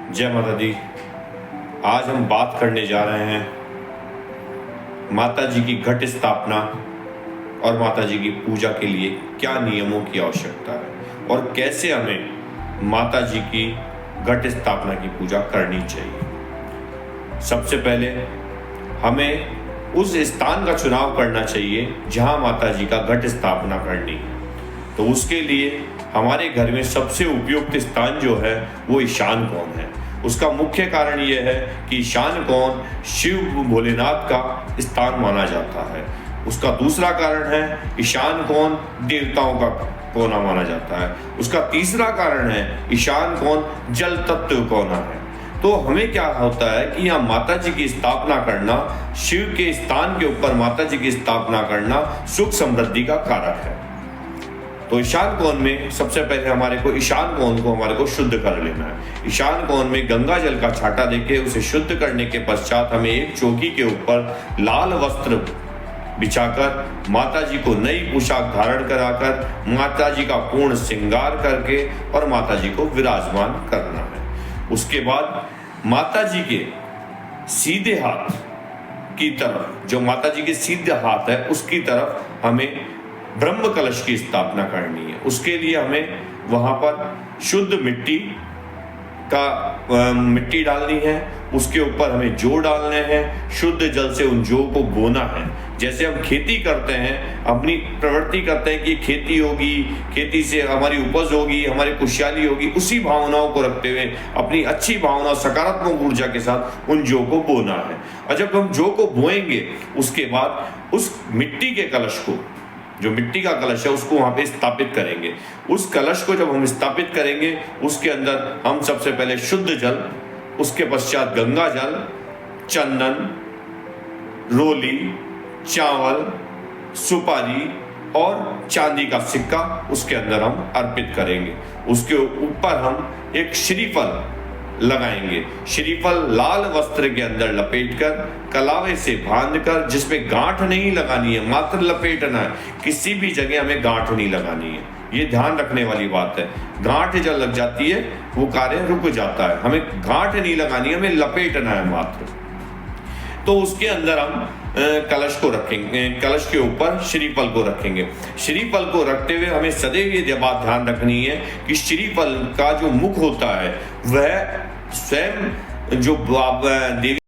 जय माता दी। आज हम बात करने जा रहे हैं माता जी की घट स्थापना और माता जी की पूजा के लिए क्या नियमों की आवश्यकता है और कैसे हमें माता जी की घट स्थापना की पूजा करनी चाहिए। सबसे पहले हमें उस स्थान का चुनाव करना चाहिए जहां माता जी का घट स्थापना करनी है। तो उसके लिए हमारे घर में सबसे उपयुक्त स्थान जो है वो ईशान कोण है। उसका मुख्य कारण यह है कि ईशान कोण शिव भोलेनाथ का स्थान माना जाता है। उसका दूसरा कारण है ईशान कोण देवताओं का कोना माना जाता है। उसका तीसरा कारण है ईशान कोण जल तत्व कोना है। तो हमें क्या होता है कि यहाँ माता जी की स्थापना करना, शिव के स्थान के ऊपर माता जी की स्थापना करना सुख समृद्धि का कारक है। तो ईशान कोण में सबसे पहले हमारे को शुद्ध कर लेना है। ईशान कोण में गंगा जल का छाटा देके उसे शुद्ध करने के पश्चात हमें एक चौकी के ऊपर लाल वस्त्र बिछाकर माता जी को नई पोशाक धारण कराकर माता जी का पूर्ण श्रृंगार करके और माता जी को विराजमान करना है। उसके बाद माता जी के सीधे हाथ की तरफ, जो माता जी के सीधे हाथ है उसकी तरफ हमें ब्रह्म कलश की स्थापना करनी है। उसके लिए हमें वहां पर शुद्ध मिट्टी डालनी है। उसके ऊपर हमें जौ डालने हैं। शुद्ध जल से उन जौ को बोना है। जैसे हम खेती करते हैं, अपनी प्रवृत्ति करते हैं कि खेती होगी, खेती से हमारी उपज होगी, हमारी खुशहाली होगी, उसी भावनाओं को रखते हुए अपनी अच्छी भावना, सकारात्मक ऊर्जा के साथ उन जौ को बोना है। और जब हम जौ को बोएंगे उसके बाद उस मिट्टी के कलश को, जो मिट्टी का कलश है, उसको वहां पे स्थापित करेंगे। उस कलश को जब हम स्थापित करेंगे उसके अंदर हम सबसे पहले शुद्ध जल, उसके पश्चात गंगा जल, चंदन, रोली, चावल, सुपारी और चांदी का सिक्का उसके अंदर हम अर्पित करेंगे। उसके ऊपर हम एक श्रीफल लगाएंगे। श्रीफल लाल वस्त्र के अंदर लपेटकर कलावे से बांधकर, जिसमें गांठ नहीं लगानी है, मात्र लपेटना है। किसी भी जगह हमें गांठ नहीं लगानी है, ये ध्यान रखने वाली बात है। गांठ जब लग जाती है वो कार्य रुक जाता है। हमें गांठ नहीं लगानी है, हमें लपेटना है मात्र। तो उसके अंदर हम कलश को रखेंगे। कलश के ऊपर श्रीफल को रखेंगे। श्रीफल को रखते हुए हमें सदैव ये बात ध्यान रखनी है कि श्रीफल का जो मुख होता है वह स्वयं जो देवी